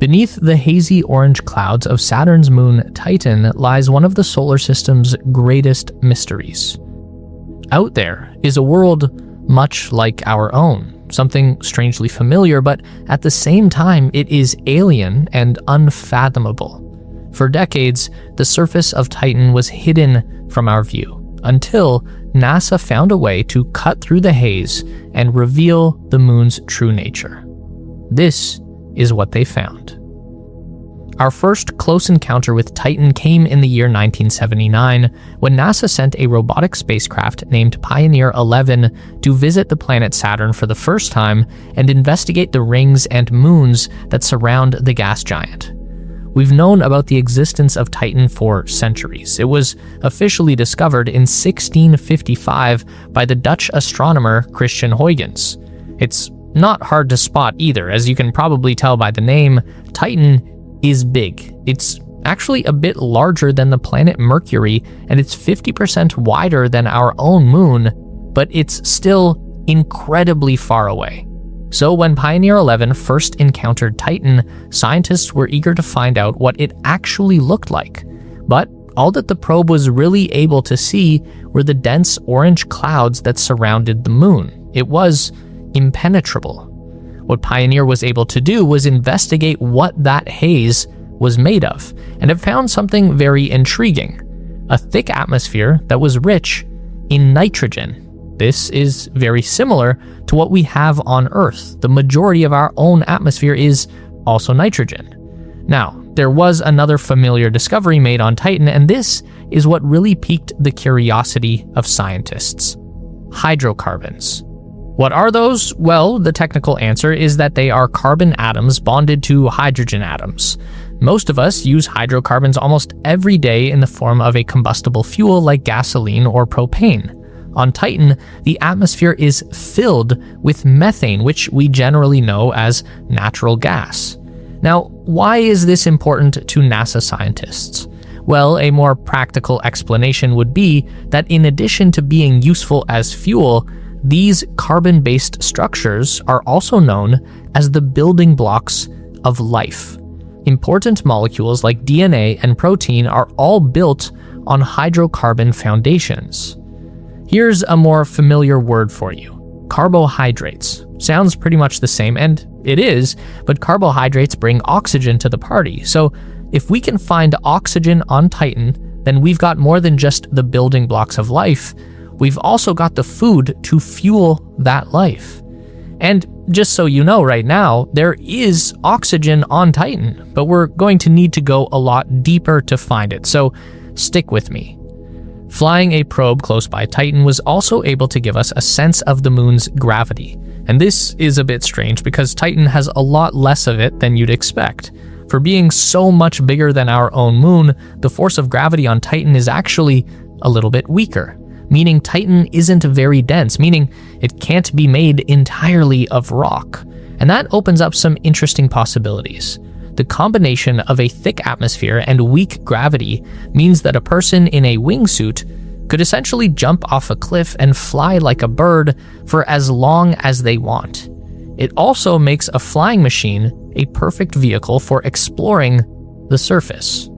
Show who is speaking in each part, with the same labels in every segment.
Speaker 1: Beneath the hazy orange clouds of Saturn's moon Titan lies one of the solar system's greatest mysteries. Out there is a world much like our own, something strangely familiar, but at the same time it is alien and unfathomable. For decades, the surface of Titan was hidden from our view, until NASA found a way to cut through the haze and reveal the moon's true nature. This is what they found. Our first close encounter with Titan came in the year 1979, when NASA sent a robotic spacecraft named Pioneer 11 to visit the planet Saturn for the first time and investigate the rings and moons that surround the gas giant. We've known about the existence of Titan for centuries. It was officially discovered in 1655 by the Dutch astronomer Christian Huygens. It's not hard to spot either, as you can probably tell by the name. Titan is big. It's actually a bit larger than the planet Mercury, and it's 50% wider than our own moon, but it's still incredibly far away. So when Pioneer 11 first encountered Titan, scientists were eager to find out what it actually looked like. But all that the probe was really able to see were the dense orange clouds that surrounded the moon. It was impenetrable. What Pioneer was able to do was investigate what that haze was made of, and it found something very intriguing: a thick atmosphere that was rich in nitrogen. This is very similar to what we have on Earth. The majority of our own atmosphere is also nitrogen. Now, there was another familiar discovery made on Titan, and this is what really piqued the curiosity of scientists: hydrocarbons. What are those? Well, the technical answer is that they are carbon atoms bonded to hydrogen atoms. Most of us use hydrocarbons almost every day in the form of a combustible fuel like gasoline or propane. On Titan, the atmosphere is filled with methane, which we generally know as natural gas. Now, why is this important to NASA scientists? Well, a more practical explanation would be that in addition to being useful as fuel, these carbon-based structures are also known as the building blocks of life. Important molecules like DNA and protein are all built on hydrocarbon foundations. Here's a more familiar word for you: carbohydrates. Sounds pretty much the same, and it is, but carbohydrates bring oxygen to the party. So if we can find oxygen on Titan, then we've got more than just the building blocks of life. We've also got the food to fuel that life. And just so you know right now, there is oxygen on Titan, but we're going to need to go a lot deeper to find it, so stick with me. Flying a probe close by Titan was also able to give us a sense of the moon's gravity. And this is a bit strange because Titan has a lot less of it than you'd expect. For being so much bigger than our own moon, the force of gravity on Titan is actually a little bit weaker, meaning Titan isn't very dense, meaning it can't be made entirely of rock. And that opens up some interesting possibilities. The combination of a thick atmosphere and weak gravity means that a person in a wingsuit could essentially jump off a cliff and fly like a bird for as long as they want. It also makes a flying machine a perfect vehicle for exploring the surface.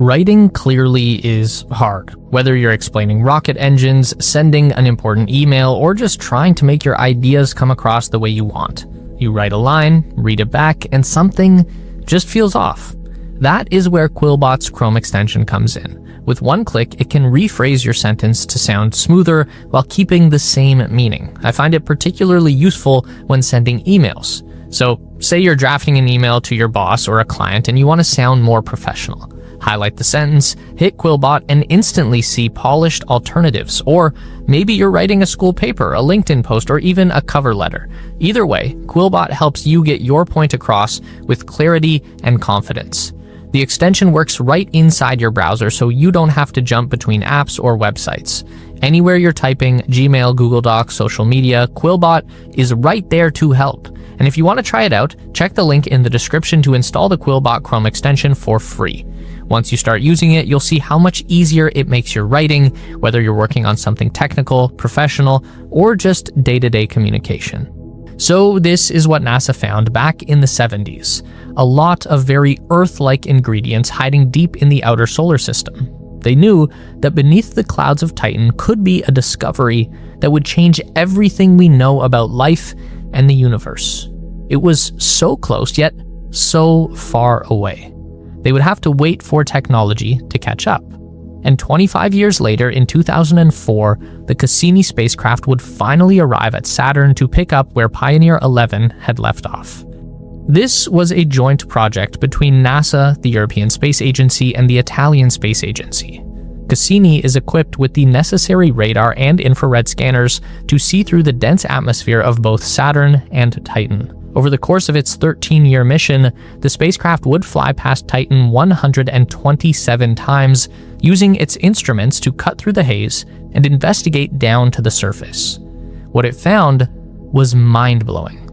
Speaker 1: Writing clearly is hard, whether you're explaining rocket engines, sending an important email, or just trying to make your ideas come across the way you want. You write a line, read it back, and something just feels off. That is where Quillbot's Chrome extension comes in. With one click, it can rephrase your sentence to sound smoother while keeping the same meaning. I find it particularly useful when sending emails. So, say you're drafting an email to your boss or a client and you want to sound more professional. Highlight the sentence, hit Quillbot, and instantly see polished alternatives. Or maybe you're writing a school paper, a LinkedIn post, or even a cover letter. Either way, Quillbot helps you get your point across with clarity and confidence. The extension works right inside your browser, so you don't have to jump between apps or websites. Anywhere you're typing, Gmail, Google Docs, social media, Quillbot is right there to help. And if you want to try it out, check the link in the description to install the Quillbot Chrome extension for free. Once you start using it, you'll see how much easier it makes your writing, whether you're working on something technical, professional, or just day-to-day communication. So this is what NASA found back in the 70s. A lot of very Earth-like ingredients hiding deep in the outer solar system. They knew that beneath the clouds of Titan could be a discovery that would change everything we know about life and the universe. It was so close, yet so far away. They would have to wait for technology to catch up. And 25 years later, in 2004, the Cassini spacecraft would finally arrive at Saturn to pick up where Pioneer 11 had left off. This was a joint project between NASA, the European Space Agency, and the Italian Space Agency. Cassini is equipped with the necessary radar and infrared scanners to see through the dense atmosphere of both Saturn and Titan. Over the course of its 13-year mission, the spacecraft would fly past Titan 127 times, using its instruments to cut through the haze and investigate down to the surface. What it found was mind-blowing.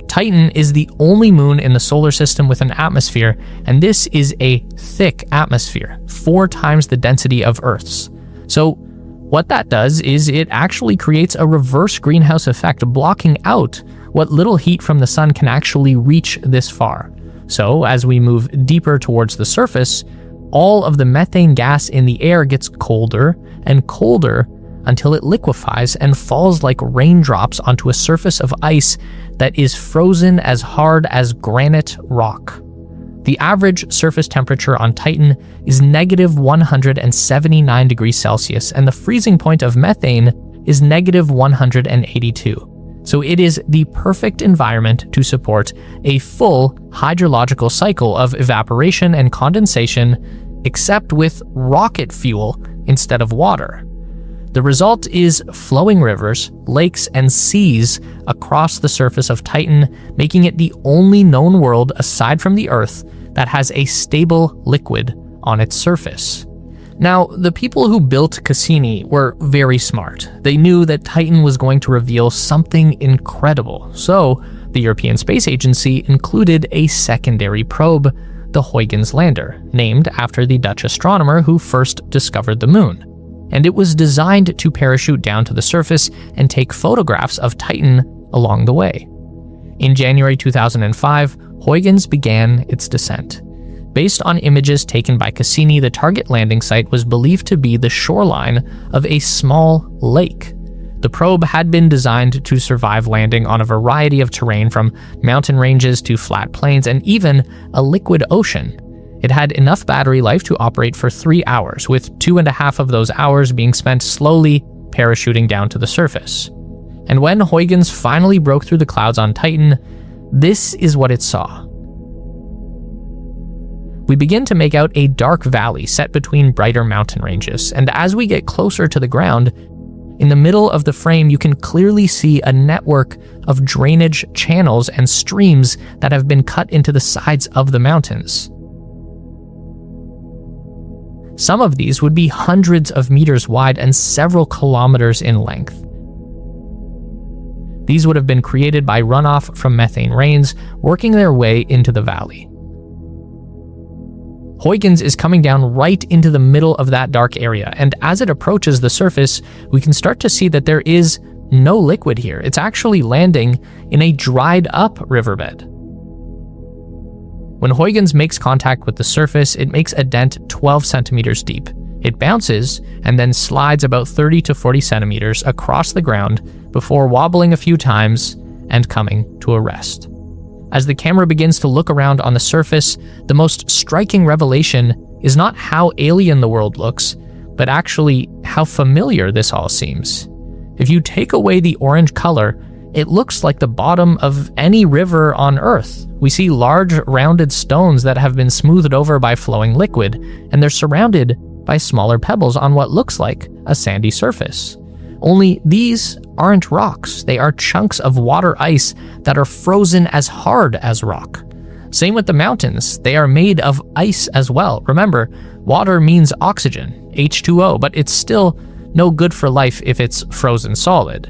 Speaker 1: Titan is the only moon in the solar system with an atmosphere, and this is a thick atmosphere, 4 times the density of Earth's. So what that does is it actually creates a reverse greenhouse effect, blocking out what little heat from the sun can actually reach this far. So as we move deeper towards the surface, all of the methane gas in the air gets colder and colder until it liquefies and falls like raindrops onto a surface of ice that is frozen as hard as granite rock. The average surface temperature on Titan is negative 179 degrees Celsius, and the freezing point of methane is negative 182. So it is the perfect environment to support a full hydrological cycle of evaporation and condensation, except with rocket fuel instead of water. The result is flowing rivers, lakes, and seas across the surface of Titan, making it the only known world aside from the Earth that has a stable liquid on its surface. Now, the people who built Cassini were very smart. They knew that Titan was going to reveal something incredible, so the European Space Agency included a secondary probe, the Huygens lander, named after the Dutch astronomer who first discovered the moon. And it was designed to parachute down to the surface and take photographs of Titan along the way. In January 2005, Huygens began its descent. Based on images taken by Cassini, the target landing site was believed to be the shoreline of a small lake. The probe had been designed to survive landing on a variety of terrain, from mountain ranges to flat plains and even a liquid ocean. It had enough battery life to operate for 3 hours, with 2.5 of those hours being spent slowly parachuting down to the surface. And when Huygens finally broke through the clouds on Titan, this is what it saw. We begin to make out a dark valley set between brighter mountain ranges, and as we get closer to the ground, in the middle of the frame you can clearly see a network of drainage channels and streams that have been cut into the sides of the mountains. Some of these would be hundreds of meters wide and several kilometers in length. These would have been created by runoff from methane rains working their way into the valley. Huygens is coming down right into the middle of that dark area, and as it approaches the surface, we can start to see that there is no liquid here. It's actually landing in a dried up riverbed. When Huygens makes contact with the surface, it makes a dent 12 centimeters deep. It bounces and then slides about 30 to 40 centimeters across the ground before wobbling a few times and coming to a rest. As the camera begins to look around on the surface, the most striking revelation is not how alien the world looks, but actually how familiar this all seems. If you take away the orange color, it looks like the bottom of any river on Earth. We see large rounded stones that have been smoothed over by flowing liquid, and they're surrounded by smaller pebbles on what looks like a sandy surface. Only these aren't rocks, they are chunks of water ice that are frozen as hard as rock. Same with the mountains, they are made of ice as well. Remember, water means oxygen, H2O, but it's still no good for life if it's frozen solid.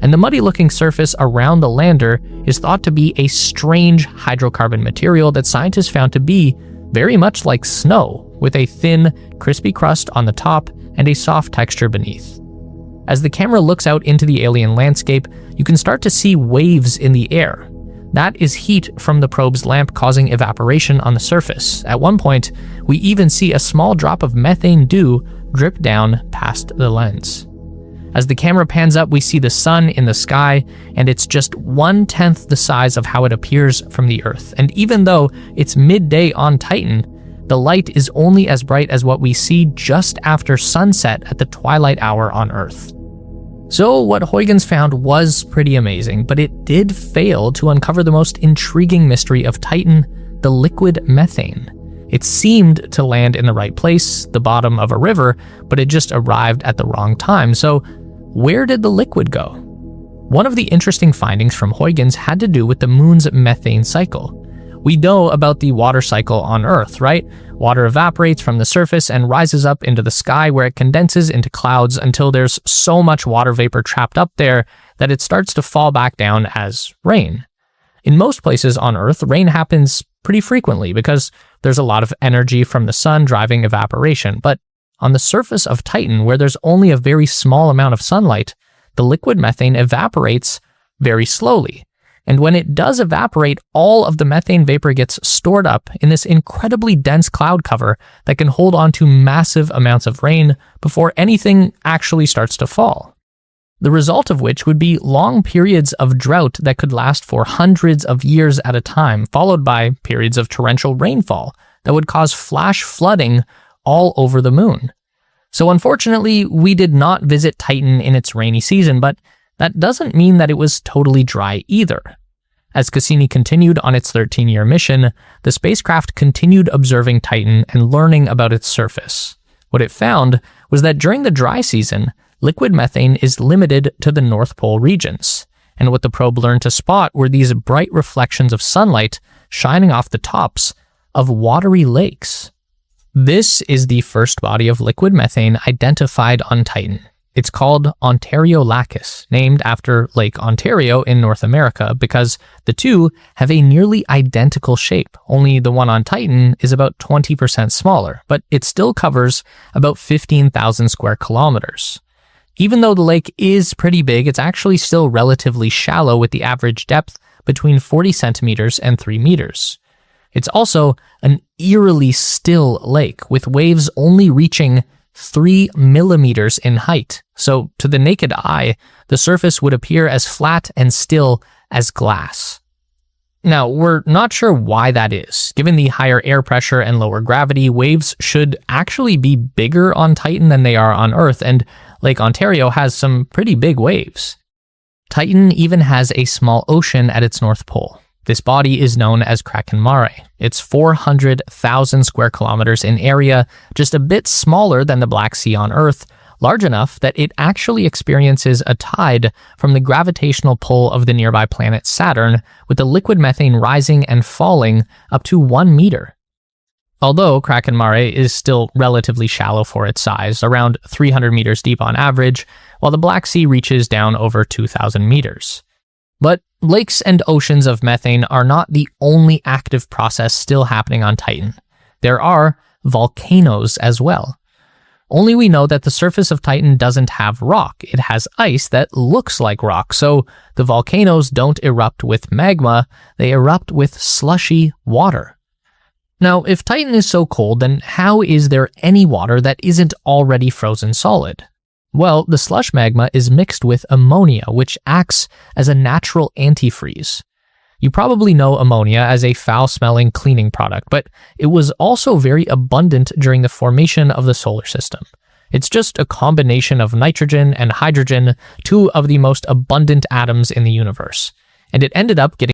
Speaker 1: And the muddy-looking surface around the lander is thought to be a strange hydrocarbon material that scientists found to be very much like snow, with a thin, crispy crust on the top and a soft texture beneath. As the camera looks out into the alien landscape, you can start to see waves in the air. That is heat from the probe's lamp causing evaporation on the surface. At one point, we even see a small drop of methane dew drip down past the lens. As the camera pans up, we see the sun in the sky, and it's just 1/10 the size of how it appears from the Earth. And even though it's midday on Titan, the light is only as bright as what we see just after sunset at the twilight hour on Earth. So what Huygens found was pretty amazing, but it did fail to uncover the most intriguing mystery of Titan, the liquid methane. It seemed to land in the right place, the bottom of a river, but it just arrived at the wrong time. So where did the liquid go? One of the interesting findings from Huygens had to do with the moon's methane cycle. We know about the water cycle on Earth, right? Water evaporates from the surface and rises up into the sky where it condenses into clouds until there's so much water vapor trapped up there that it starts to fall back down as rain. In most places on Earth, rain happens pretty frequently because there's a lot of energy from the sun driving evaporation. But on the surface of Titan, where there's only a very small amount of sunlight, the liquid methane evaporates very slowly. And when it does evaporate, all of the methane vapor gets stored up in this incredibly dense cloud cover that can hold on to massive amounts of rain before anything actually starts to fall. The result of which would be long periods of drought that could last for hundreds of years at a time, followed by periods of torrential rainfall that would cause flash flooding all over the moon. So unfortunately, we did not visit Titan in its rainy season, but that doesn't mean that it was totally dry either. As Cassini continued on its 13-year mission, the spacecraft continued observing Titan and learning about its surface. What it found was that during the dry season, liquid methane is limited to the North Pole regions, and what the probe learned to spot were these bright reflections of sunlight shining off the tops of watery lakes. This is the first body of liquid methane identified on Titan. It's called Ontario Lacus, named after Lake Ontario in North America because the two have a nearly identical shape, only the one on Titan is about 20% smaller, but it still covers about 15,000 square kilometers. Even though the lake is pretty big, it's actually still relatively shallow with the average depth between 40 centimeters and 3 meters. It's also an eerily still lake with waves only reaching 3 millimeters in height. So to the naked eye, the surface would appear as flat and still as glass. Now, we're not sure why that is. Given the higher air pressure and lower gravity, waves should actually be bigger on Titan than they are on Earth, and Lake Ontario has some pretty big waves. Titan even has a small ocean at its north pole. This body is known as Kraken Mare. It's 400,000 square kilometers in area, just a bit smaller than the Black Sea on Earth, large enough that it actually experiences a tide from the gravitational pull of the nearby planet Saturn, with the liquid methane rising and falling up to 1 meter. Although Kraken Mare is still relatively shallow for its size, around 300 meters deep on average, while the Black Sea reaches down over 2,000 meters. But lakes and oceans of methane are not the only active process still happening on Titan. There are volcanoes as well. Only we know that the surface of Titan doesn't have rock. It has ice that looks like rock, so the volcanoes don't erupt with magma, they erupt with slushy water. Now, if Titan is so cold, then how is there any water that isn't already frozen solid? Well, the slush magma is mixed with ammonia, which acts as a natural antifreeze. You probably know ammonia as a foul-smelling cleaning product, but it was also very abundant during the formation of the solar system. It's just a combination of nitrogen and hydrogen, two of the most abundant atoms in the universe, and it ended up getting